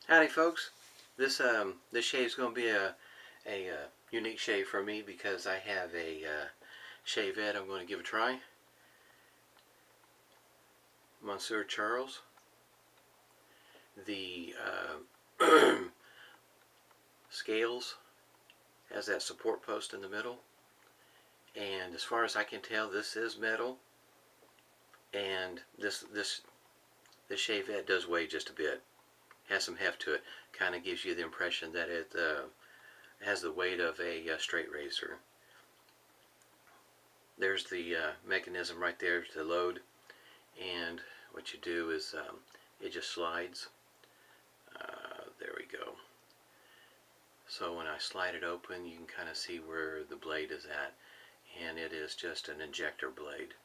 Howdy, folks. This shave is going to be a unique shave for me because I have a Shavette I'm going to give a try. Monsieur Charles. The scales has that support post in the middle, and as far as I can tell, this is metal. And this Shavette does weigh just a bit. Has some heft to it. Kind of gives you the impression that it has the weight of a straight razor. There's the mechanism right there to load, and what you do is it just slides. There we go. So when I slide it open, you can kind of see where the blade is at, and it is just an injector blade.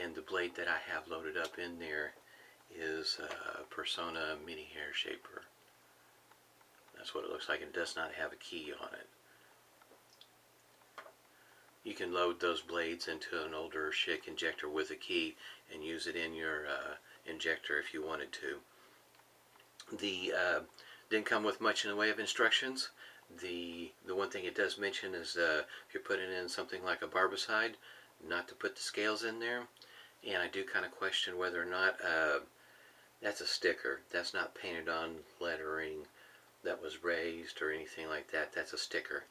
And the blade that I have loaded up in there is Personna mini hair shaper. That's what it looks like. It does not have a key on it. You can load those blades into an older Schick Injector with a key and use it in your injector if you wanted to. The didn't come with much in the way of instructions. The one thing it does mention is if you're putting in something like a barbicide, not to put the scales in there. And I do kind of question whether or not that's a sticker. That's not painted on lettering that was raised or anything like that. That's a sticker.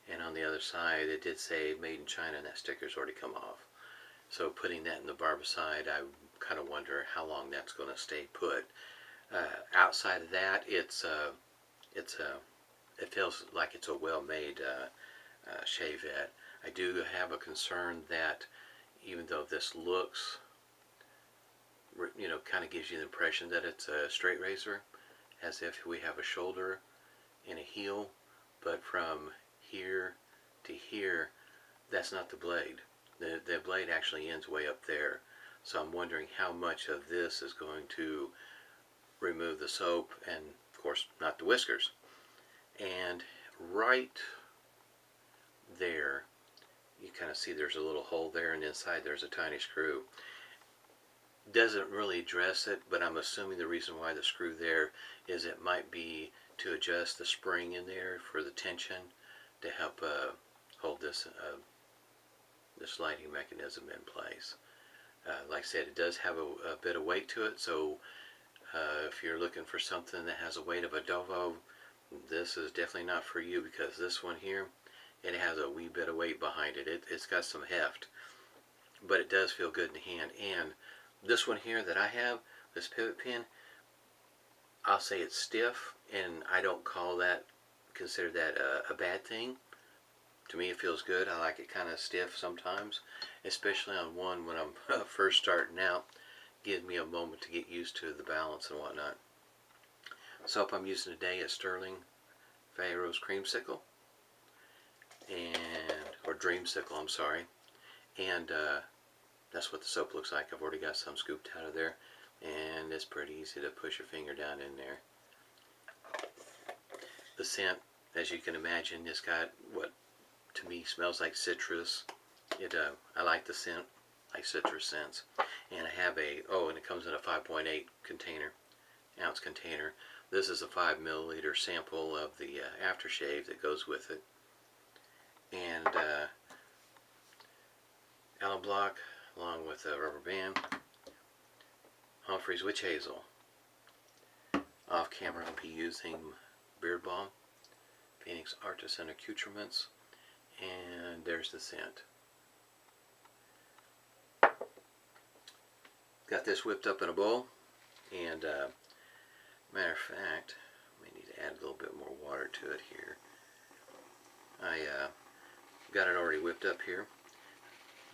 And on the other side it did say made in China, and that sticker's already come off. So putting that in the barbicide, I kind of wonder how long that's going to stay put. Outside of that, it feels like it's a well-made Shavette. I do have a concern that even though this looks, kind of gives you the impression that it's a straight razor, as if we have a shoulder and a heel, but from here to here, that's not the blade. The blade actually ends way up there. So I'm wondering how much of this is going to remove the soap, and of course not the whiskers. And right there, you kind of see there's a little hole there, and inside there's a tiny screw. Doesn't really address it, but I'm assuming the reason why the screw there is it might be to adjust the spring in there for the tension to help hold this lighting mechanism in place. Like I said, it does have a bit of weight to it, so if you're looking for something that has a weight of a Dovo, this is definitely not for you, because this one here, it has a wee bit of weight behind it. It's got some heft, but it does feel good in the hand. And this one here that I have, this pivot pin, I'll say it's stiff, and I don't consider that a bad thing. To me, it feels good. I like it kind of stiff sometimes, especially on one when I'm first starting out. Gives me a moment to get used to the balance and whatnot. Soap I'm using today is Stirling Pharaoh's Creamsicle, or Dreamsicle, I'm sorry. And that's what the soap looks like. I've already got some scooped out of there, and it's pretty easy to push your finger down in there. The scent, as you can imagine, it's got what to me smells like citrus. I like the scent, like citrus scents. And I have and it comes in a 5.8 ounce container. This is a 5 milliliter sample of the aftershave that goes with it. And alum block, along with a rubber band. Humphreys Witch Hazel. Off camera I'll be using Beard Balm, Phoenix Artisan Accoutrements, and there's the scent. Got this whipped up in a bowl, and matter of fact, we need to add a little bit more water to it here. I got it already whipped up here.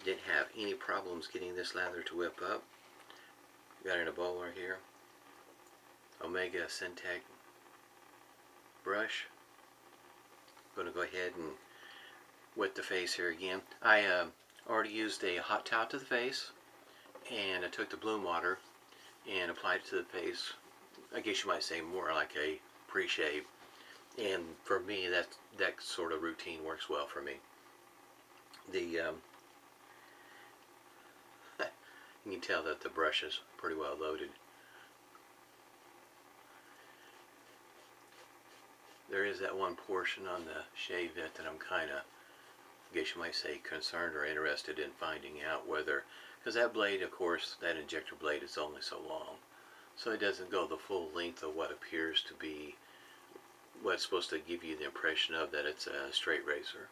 Didn't have any problems getting this lather to whip up. Got it in a bowl right here. Omega Sintex brush. I'm going to go ahead and wet the face here again. I already used a hot towel to the face, and I took the bloom water and applied it to the face. I guess you might say more like a pre-shave. And for me, that sort of routine works well for me. You can tell that the brush is pretty well loaded. there is that one portion on the Shavette that I'm kind of, I guess you might say, concerned or interested in finding out whether, because that blade, of course, that injector blade is only so long, so it doesn't go the full length of what appears to be what's supposed to give you the impression of that it's a straight razor.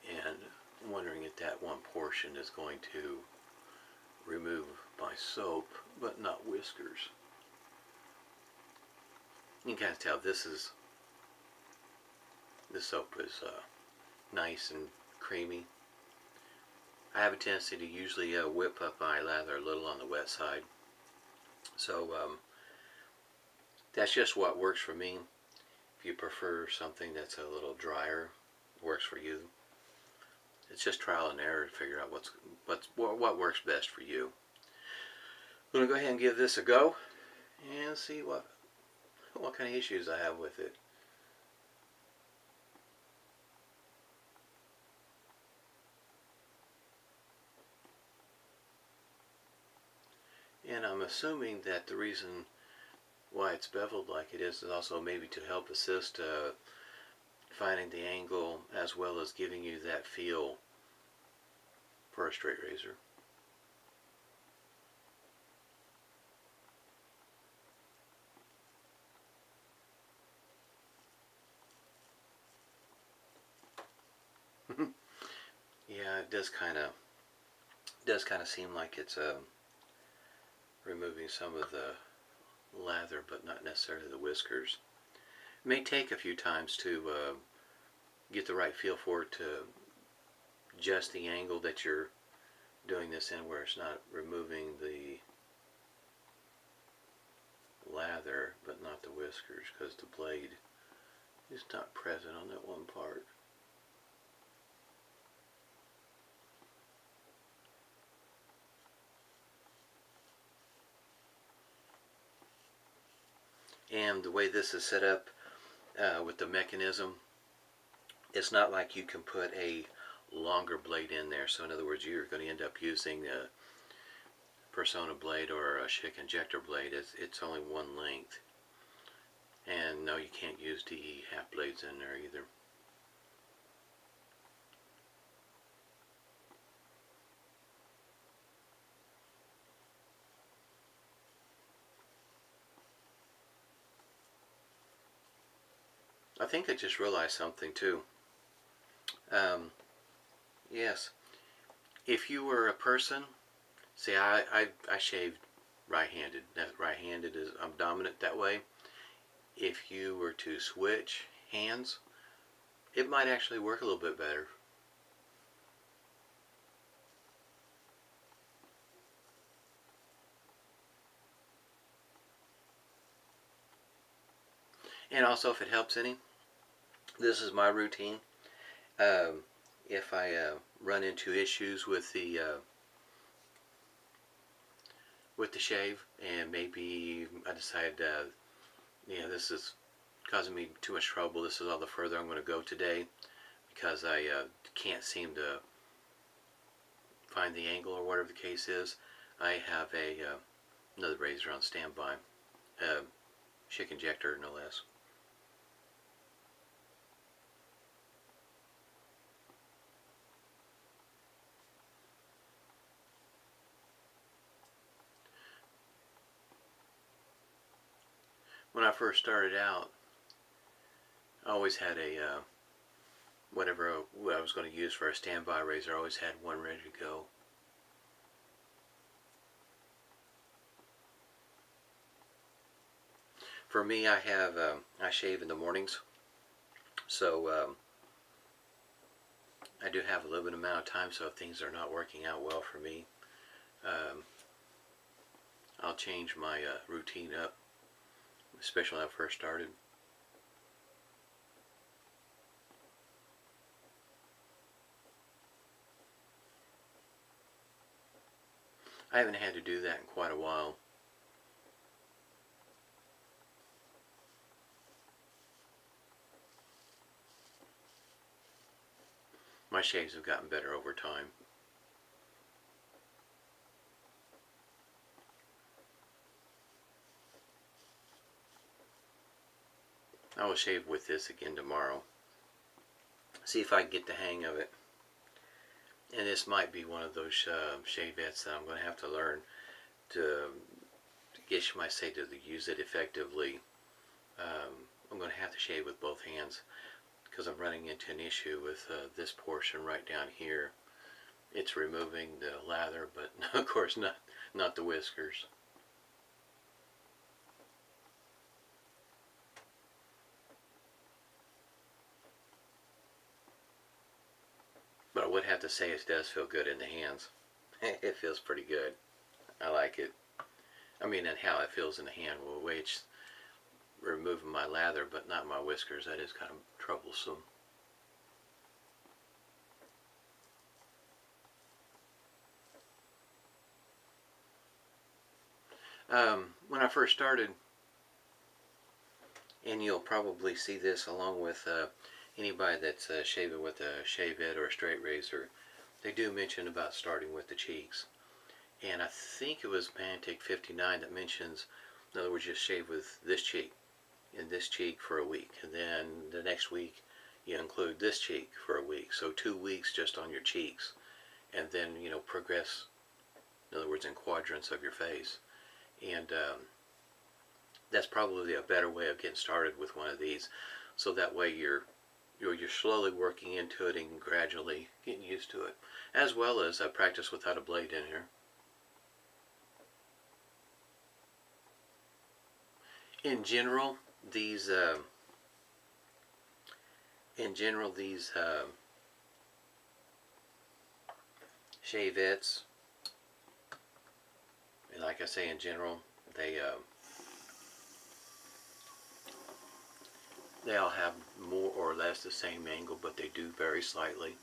And I'm wondering if that one portion is going to remove my soap, but not whiskers. You can kind of tell this soap is nice and creamy. I have a tendency to usually whip up my lather a little on the wet side, so that's just what works for me. If you prefer something that's a little drier, works for you. It's just trial and error to figure out what works best for you. I'm going to go ahead and give this a go and see what kind of issues I have with it. And I'm assuming that the reason why it's beveled like it is also maybe to help assist finding the angle, as well as giving you that feel for a straight razor. Yeah, it does kind of seem like it's removing some of the lather, but not necessarily the whiskers. It may take a few times to get the right feel for it, to adjust the angle that you're doing this in, where it's not removing the lather but not the whiskers, because the blade is not present on that one part. And the way this is set up with the mechanism, it's not like you can put a longer blade in there. So in other words, you're going to end up using a Personna blade or a Schick Injector blade. It's only one length. And no, you can't use DE half blades in there either. I think I just realized something too. Yes, if you were a person, say I shaved right-handed. That right-handed is, I'm dominant that way. If you were to switch hands, it might actually work a little bit better. And also, if it helps any, this is my routine. If I run into issues with the shave, and maybe I decide, yeah, this is causing me too much trouble, this is all the further I'm going to go today, because I can't seem to find the angle or whatever the case is, I have another razor on standby, Schick Injector no less. When I first started out, I always had a whatever I was going to use for a standby razor, I always had one ready to go. For me, I shave in the mornings, so I do have a limited amount of time, so if things are not working out well for me, I'll change my routine up, especially when I first started. I haven't had to do that in quite a while. My shaves have gotten better over time. I will shave with this again tomorrow. See if I can get the hang of it. And this might be one of those shavettes that I'm going to have to learn to, I guess you might say, to use it effectively. I'm going to have to shave with both hands because I'm running into an issue with this portion right down here. It's removing the lather, but of course not the whiskers. But I would have to say it does feel good in the hands. It feels pretty good. I like it. I mean, and how it feels in the hand. Well, the way it's removing my lather, but not my whiskers. That is kind of troublesome. When I first started, and you'll probably see this along with anybody that's shaving with a Shavette or a straight razor, they do mention about starting with the cheeks. And I think it was Mantic 59 that mentions, in other words, just shave with this cheek and this cheek for a week, and then the next week you include this cheek for a week. So 2 weeks just on your cheeks, and then progress, in other words, in quadrants of your face. And that's probably a better way of getting started with one of these, so that way you're slowly working into it and gradually getting used to it, as well as practice without a blade in here. In general, these Shavettes, and like I say, in general, they all have more or less the same angle, but they do vary slightly.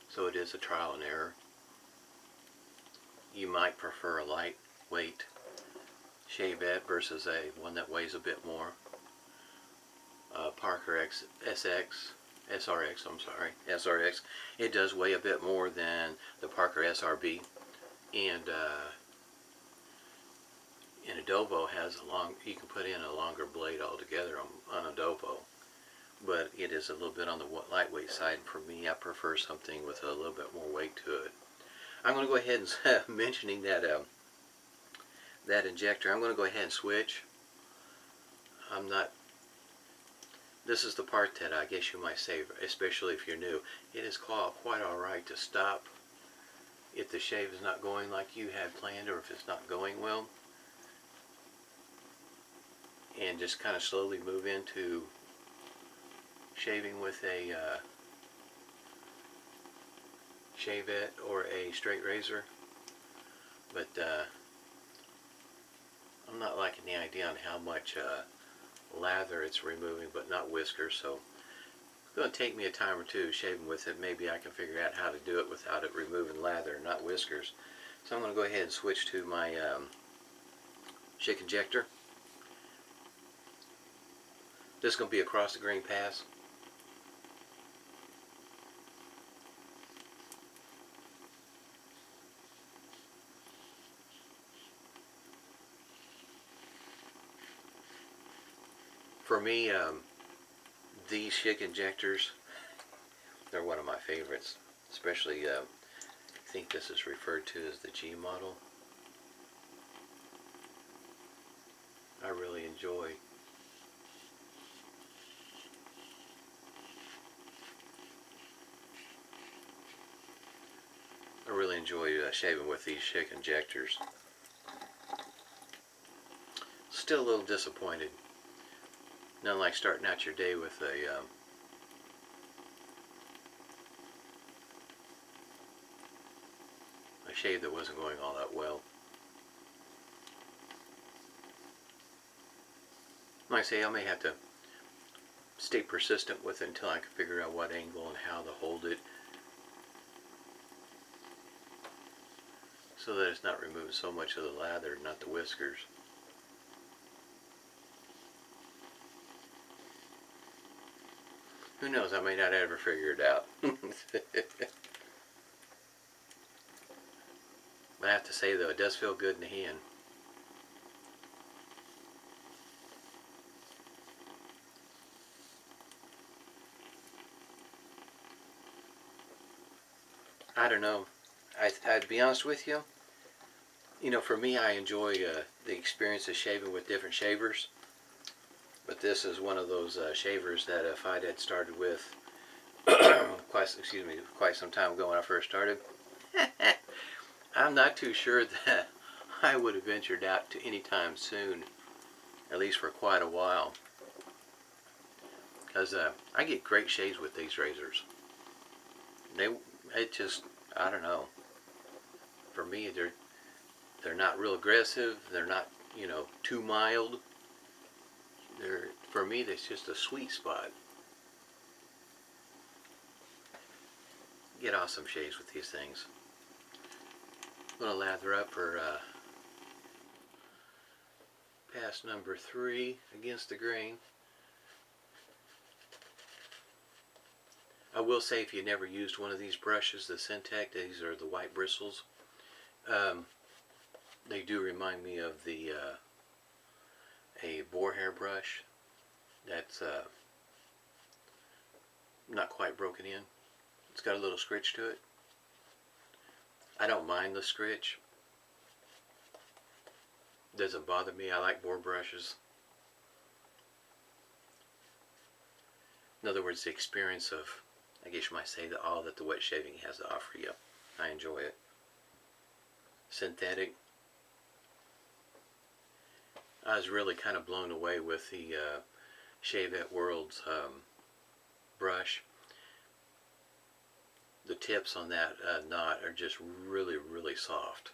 So it is a trial and error. You might prefer a lightweight Shavette versus one that weighs a bit more. Parker SRX. It does weigh a bit more than the Parker SRB, and a Dovo has you can put in a longer blade altogether on a Dovo, but it is a little bit on the lightweight side. And for me, I prefer something with a little bit more weight to it. I'm going to go ahead and mentioning that that injector. I'm going to go ahead and switch. This is the part that I guess you might say, especially if you're new, it is quite alright to stop if the shave is not going like you had planned, or if it's not going well, and just kind of slowly move into shaving with a Shavette or a straight razor. But I'm not liking the idea on how much lather it's removing, but not whiskers, so it's going to take me a time or two shaving with it. Maybe I can figure out how to do it without it removing lather, not whiskers. So I'm going to go ahead and switch to my Schick Injector. This is going to be across the green pass. For me, these Schick Injectors, they're one of my favorites. Especially, I think this is referred to as the G model. I really enjoy shaving with these Schick Injectors. Still a little disappointed. Nothing like starting out your day with a shave that wasn't going all that well. Like I say, I may have to stay persistent with it until I can figure out what angle and how to hold it, so that it's not removing so much of the lather, not the whiskers. Who knows, I may not ever figure it out. But I have to say though, it does feel good in the hand. I don't know. I'd be honest with you. You know, for me, I enjoy the experience of shaving with different shavers. But this is one of those shavers that if I'd had started with quite some time ago when I first started, I'm not too sure that I would have ventured out to any time soon, at least for quite a while. Because I get great shaves with these razors. It just, I don't know. For me, they're not real aggressive. They're not, you know, too mild. For me, that's just a sweet spot. Get awesome shaves with these things. I'm going to lather up for pass number 3 against the grain. I will say, if you never used one of these brushes, the Sintex, these are the white bristles. They do remind me of a boar hair brush that's not quite broken in. It's got a little scritch to it. I don't mind the scritch. Doesn't bother me. I like boar brushes. In other words, the experience of, I guess you might say, all that the wet shaving has to offer you. I enjoy it. Synthetic. I was really kind of blown away with the Shavette World's brush. The tips on that knot are just really, really soft.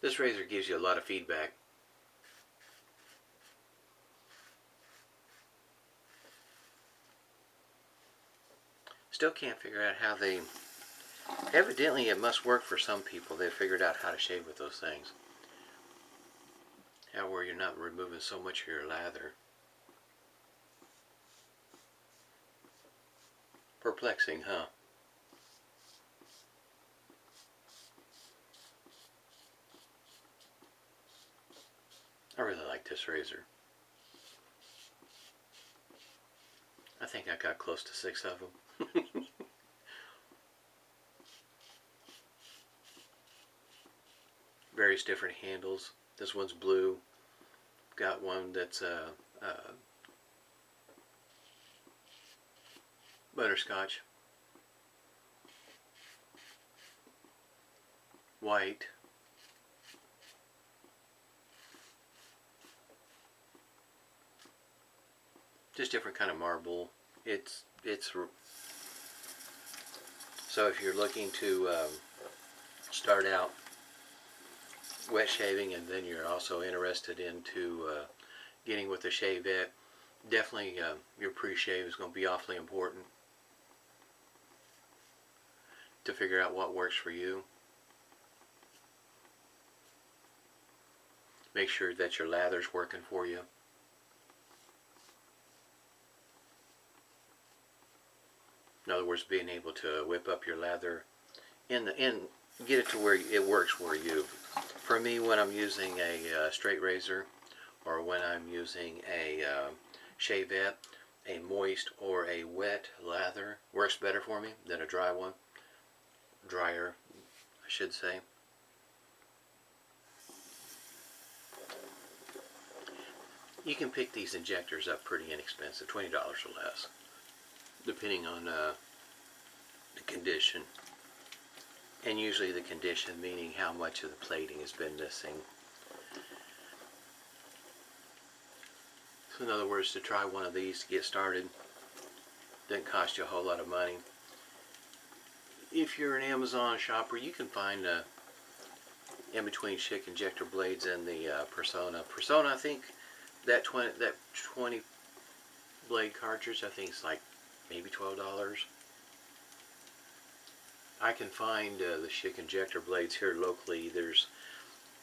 This razor gives you a lot of feedback. Still can't figure out how they... Evidently it must work for some people. They figured out how to shave with those things. How where you're not removing so much of your lather. Perplexing, huh? I really like this razor. I think I got close to 6 of them. Various different handles. This one's blue. Got one that's butterscotch. White. Just different kind of marble. It's so if you're looking to start out wet shaving, and then you're also interested into getting with the Shavette, definitely your pre-shave is going to be awfully important to figure out what works for you. Make sure that your lather's working for you. In other words, being able to whip up your lather get it to where it works for you. For me, when I'm using a straight razor, or when I'm using a Shavette, a moist or a wet lather works better for me than a dry one. Drier, I should say. You can pick these injectors up pretty inexpensive, $20 or less, depending on the condition. And usually the condition meaning how much of the plating has been missing. So in other words, to try one of these to get started doesn't cost you a whole lot of money. If you're an Amazon shopper, you can find in between Schick Injector blades and the Personna. Personna, I think that 20 blade cartridge, I think it's like maybe $12. I can find the Schick Injector blades here locally. There's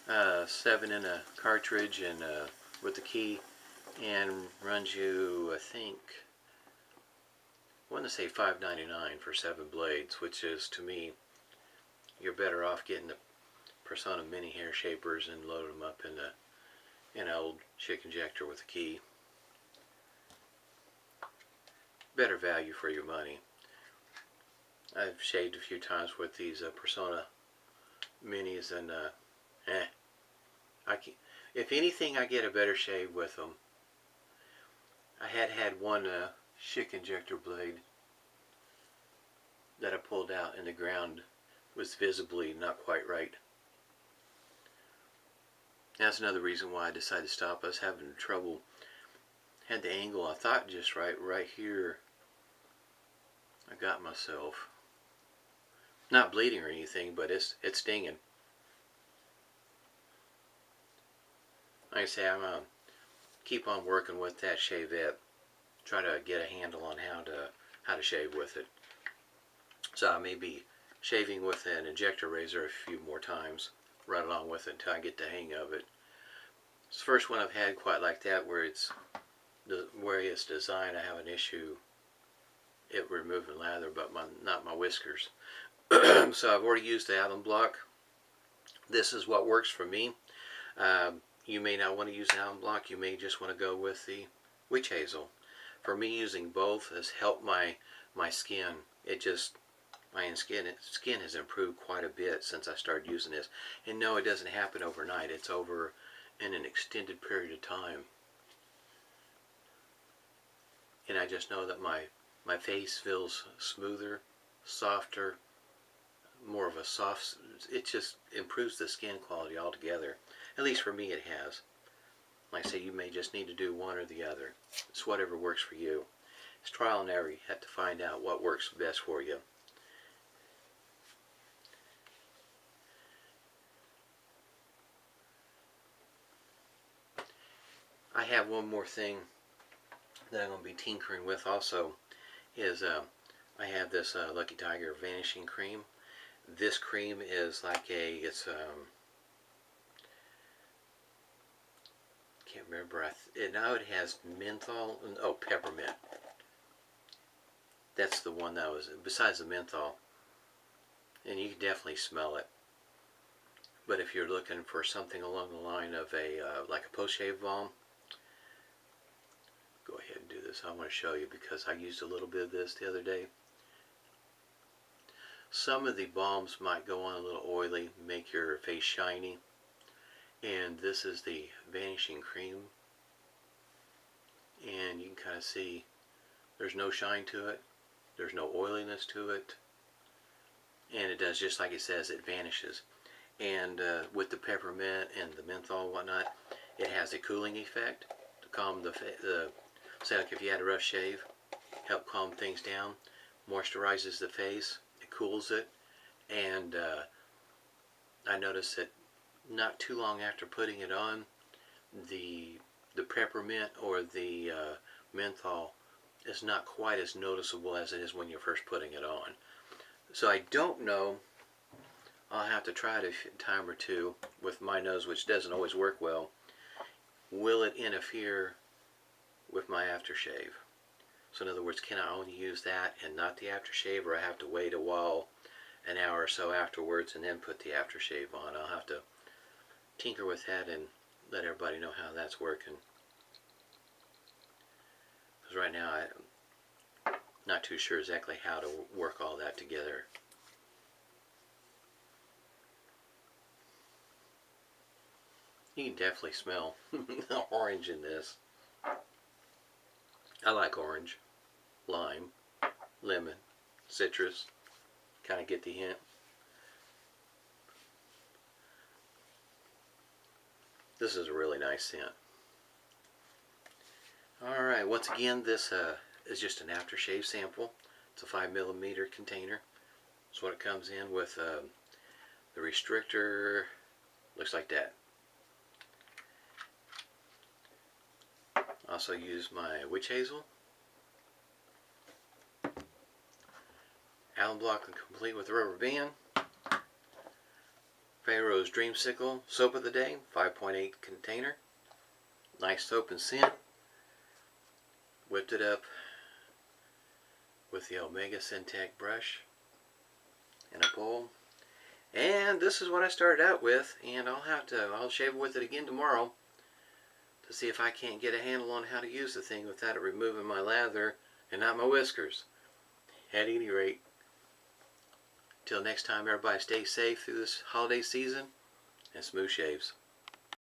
7 in a cartridge and with the key, and runs you, I think, I want to say $5.99 for 7 blades, which is, to me, you're better off getting the Personna mini hair shapers and load them up in an old Schick Injector with a key. Better value for your money. I've shaved a few times with these Personna minis, and if anything, I get a better shave with them. I had one Schick Injector blade that I pulled out, and the ground was visibly not quite right. That's another reason why I decided to stop. I was having trouble. Had the angle, I thought, just right here. I got myself. Not bleeding or anything, but it's stinging. Like I say, I'm keep on working with that Shavette. Try to get a handle on how to shave with it. So I may be shaving with an injector razor a few more times, right along with it, until I get the hang of it. It's the first one I've had quite like that, where it's designed. I have an issue it removing lather, but not my whiskers. So I've already used the alum block. This is what works for me. You may not want to use the alum block. You may just want to go with the witch hazel. For me, using both has helped my skin. My skin has improved quite a bit since I started using this. And no, it doesn't happen overnight. It's over in an extended period of time. And I just know that my face feels smoother, softer, more of a soft, it just improves the skin quality altogether. At least for me it has. Like I say, you may just need to do one or the other. It's whatever works for you. It's trial and error. You have to find out what works best for you. I have one more thing that I'm going to be tinkering with also, is I have this Lucky Tiger Vanishing Cream. This cream is like can't remember, now it has menthol, oh, peppermint. That's the one that was, besides the menthol. And you can definitely smell it. But if you're looking for something along the line of like a post-shave balm, go ahead and do this. I want to show you because I used a little bit of this the other day. Some of the balms might go on a little oily, make your face shiny. And this is the Vanishing Cream. And you can kind of see there's no shine to it. There's no oiliness to it. And it does just like it says, it vanishes. And with the peppermint and the menthol and whatnot, it has a cooling effect to calm say like if you had a rough shave, help calm things down, moisturizes the face, it cools it, and I noticed that not too long after putting it on, the peppermint or the menthol is not quite as noticeable as it is when you're first putting it on. So I don't know. I'll have to try it a time or two with my nose, which doesn't always work well. Will it interfere with my aftershave? So in other words, can I only use that and not the aftershave, or I have to wait a while, an hour or so afterwards, and then put the aftershave on? I'll have to tinker with that and let everybody know how that's working. Because right now I'm not too sure exactly how to work all that together. You can definitely smell the orange in this. I like orange, lime, lemon, citrus. Kind of get the hint. This is a really nice scent. Alright, once again, this is just an aftershave sample. It's a 5mm container. That's what it comes in with. The restrictor looks like that. Also use my witch hazel. Alum block complete with rubber band. Pharaoh's Dreamsicle soap of the day, 5.8 container. Nice soap and scent. Whipped it up with the Omega Sintex brush in a bowl. And this is what I started out with, and I'll shave with it again tomorrow to see if I can't get a handle on how to use the thing without it removing my lather and not my whiskers. At any rate, till next time, everybody stay safe through this holiday season and smooth shaves.